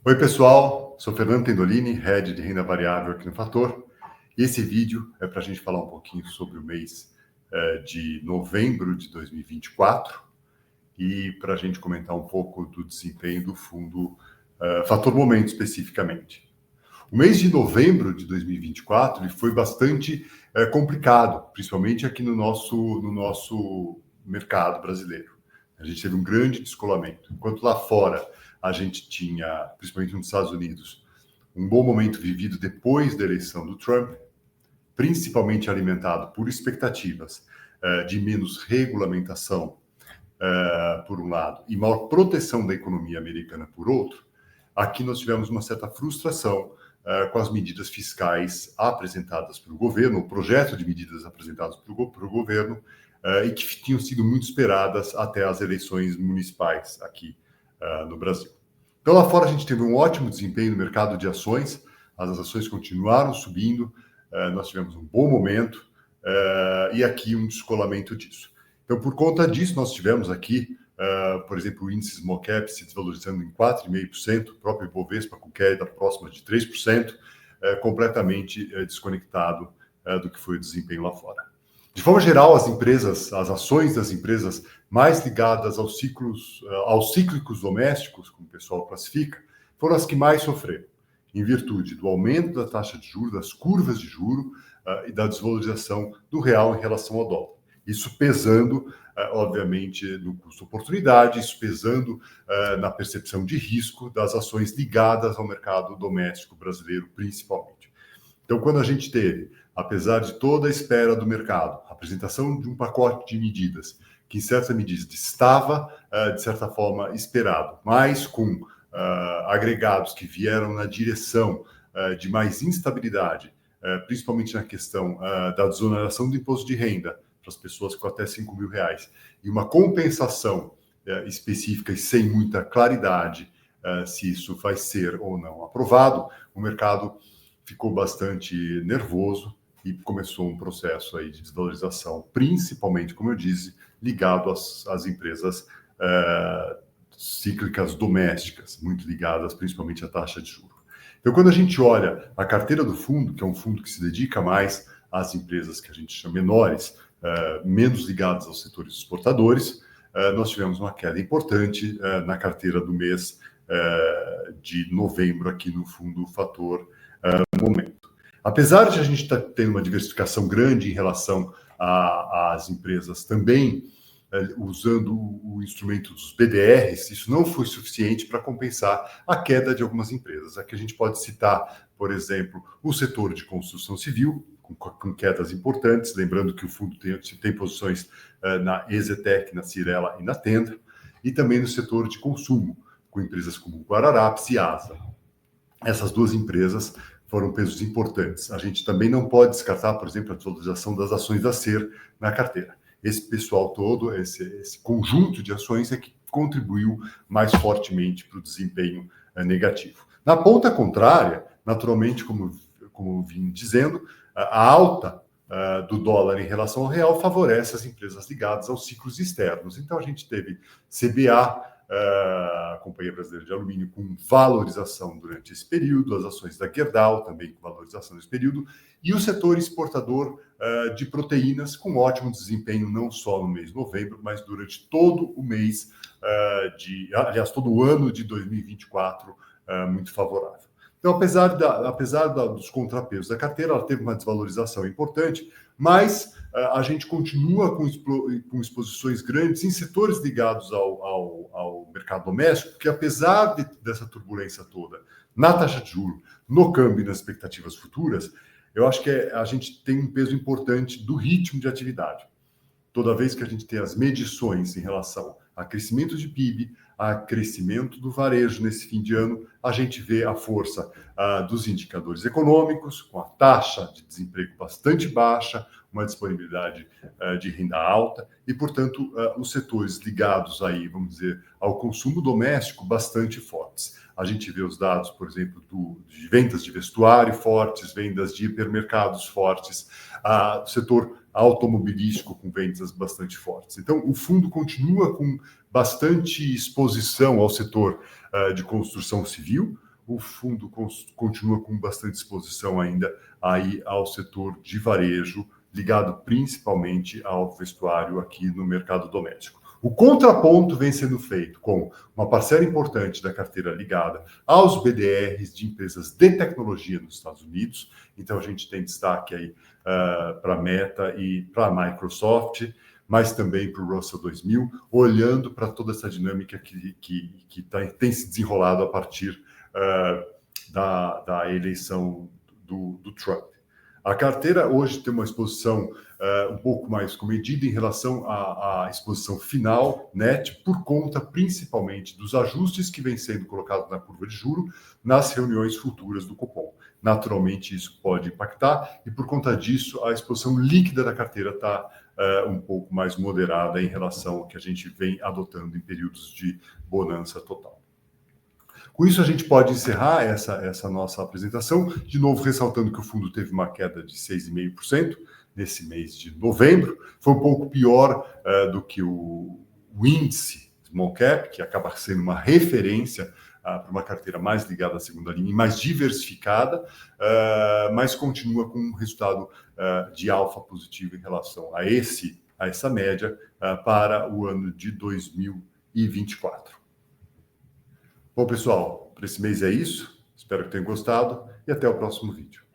Oi, pessoal. Sou Fernando Tendolini, Head de Renda Variável aqui no Fator. E esse vídeo é para a gente falar um pouquinho sobre o mês de novembro de 2024 e para a gente comentar um pouco do desempenho do fundo Fator Momento especificamente. O mês de novembro de 2024 ele foi bastante complicado, principalmente aqui no nosso mercado brasileiro. A gente teve um grande descolamento. Enquanto lá fora a gente tinha, principalmente nos Estados Unidos, um bom momento vivido depois da eleição do Trump, principalmente alimentado por expectativas de menos regulamentação, por um lado, e maior proteção da economia americana, por outro. Aqui nós tivemos uma certa frustração com as medidas fiscais apresentadas pelo governo, o projeto de medidas apresentadas pelo governo, e que tinham sido muito esperadas até as eleições municipais aqui no Brasil. Então, lá fora a gente teve um ótimo desempenho no mercado de ações, as ações continuaram subindo, nós tivemos um bom momento, e aqui um descolamento disso. Então, por conta disso, nós tivemos aqui, por exemplo, o índice Small Cap se desvalorizando em 4,5%, o próprio Ibovespa com queda próxima de 3%, completamente desconectado do que foi o desempenho lá fora. De forma geral, as ações das empresas mais ligadas aos cíclicos domésticos, como o pessoal classifica, foram as que mais sofreram, em virtude do aumento da taxa de juros, das curvas de juros e da desvalorização do real em relação ao dólar. Isso pesando, obviamente, no custo-oportunidade, isso pesando na percepção de risco das ações ligadas ao mercado doméstico brasileiro, principalmente. Então, quando a gente teve, apesar de toda a espera do mercado, a apresentação de um pacote de medidas que, em certa medida, estava, de certa forma, esperado, mas com agregados que vieram na direção de mais instabilidade, principalmente na questão da desoneração do imposto de renda para as pessoas com até R$5.000, e uma compensação específica e sem muita claridade se isso vai ser ou não aprovado, o mercado ficou bastante nervoso e começou um processo aí de desvalorização, principalmente, como eu disse, ligado às empresas cíclicas domésticas, muito ligadas principalmente à taxa de juros. Então, quando a gente olha a carteira do fundo, que é um fundo que se dedica mais às empresas que a gente chama menores, menos ligadas aos setores exportadores, nós tivemos uma queda importante na carteira do mês de novembro aqui no fundo Fator Momento. Apesar de a gente estar tendo uma diversificação grande em relação às empresas também, usando o instrumento dos BDRs, isso não foi suficiente para compensar a queda de algumas empresas. Aqui a gente pode citar, por exemplo, o setor de construção civil, com quedas importantes, lembrando que o fundo tem posições na EZTEC, na Cyrela e na Tenda, e também no setor de consumo, com empresas como Guararapes e ASA. Essas duas empresas foram pesos importantes. A gente também não pode descartar, por exemplo, a desvalorização das ações da SER na carteira. Esse pessoal todo, esse conjunto de ações é que contribuiu mais fortemente para o desempenho negativo. Na ponta contrária, naturalmente, como eu vim dizendo, a alta do dólar em relação ao real favorece as empresas ligadas aos ciclos externos. Então, a gente teve CBA, a Companhia Brasileira de Alumínio, com valorização durante esse período, as ações da Gerdau também com valorização nesse período, e o setor exportador de proteínas com ótimo desempenho, não só no mês de novembro, mas durante todo o mês todo o ano de 2024, muito favorável. Então, apesar dos contrapesos da carteira, ela teve uma desvalorização importante, mas a gente continua com exposições grandes em setores ligados ao mercado doméstico, que apesar dessa turbulência toda na taxa de juros, no câmbio e nas expectativas futuras, eu acho que a gente tem um peso importante do ritmo de atividade. Toda vez que a gente tem as medições em relação a crescimento de PIB, a crescimento do varejo nesse fim de ano, a gente vê a força dos indicadores econômicos, com a taxa de desemprego bastante baixa, uma disponibilidade de renda alta e, portanto, os setores ligados aí, vamos dizer, ao consumo doméstico bastante fortes. A gente vê os dados, por exemplo, de vendas de vestuário fortes, vendas de hipermercados fortes, o setor automobilístico com vendas bastante fortes. Então, o fundo continua com bastante exposição ao setor de construção civil, o fundo continua com bastante exposição ainda aí ao setor de varejo, ligado principalmente ao vestuário aqui no mercado doméstico. O contraponto vem sendo feito com uma parcela importante da carteira ligada aos BDRs de empresas de tecnologia nos Estados Unidos. Então, a gente tem destaque aí para a Meta e para a Microsoft, mas também para o Russell 2000, olhando para toda essa dinâmica que tem se desenrolado a partir da eleição do Trump. A carteira hoje tem uma exposição um pouco mais comedida em relação à exposição final, net, por conta principalmente dos ajustes que vêm sendo colocados na curva de juro nas reuniões futuras do Copom. Naturalmente, isso pode impactar e, por conta disso, a exposição líquida da carteira está um pouco mais moderada em relação ao que a gente vem adotando em períodos de bonança total. Com isso, a gente pode encerrar essa nossa apresentação, de novo ressaltando que o fundo teve uma queda de 6,5% nesse mês de novembro. Foi um pouco pior do que o índice Small Cap, que acaba sendo uma referência para uma carteira mais ligada à segunda linha e mais diversificada, mas continua com um resultado de alfa positivo em relação a essa média para o ano de 2024. Bom, pessoal, para esse mês é isso. Espero que tenham gostado e até o próximo vídeo.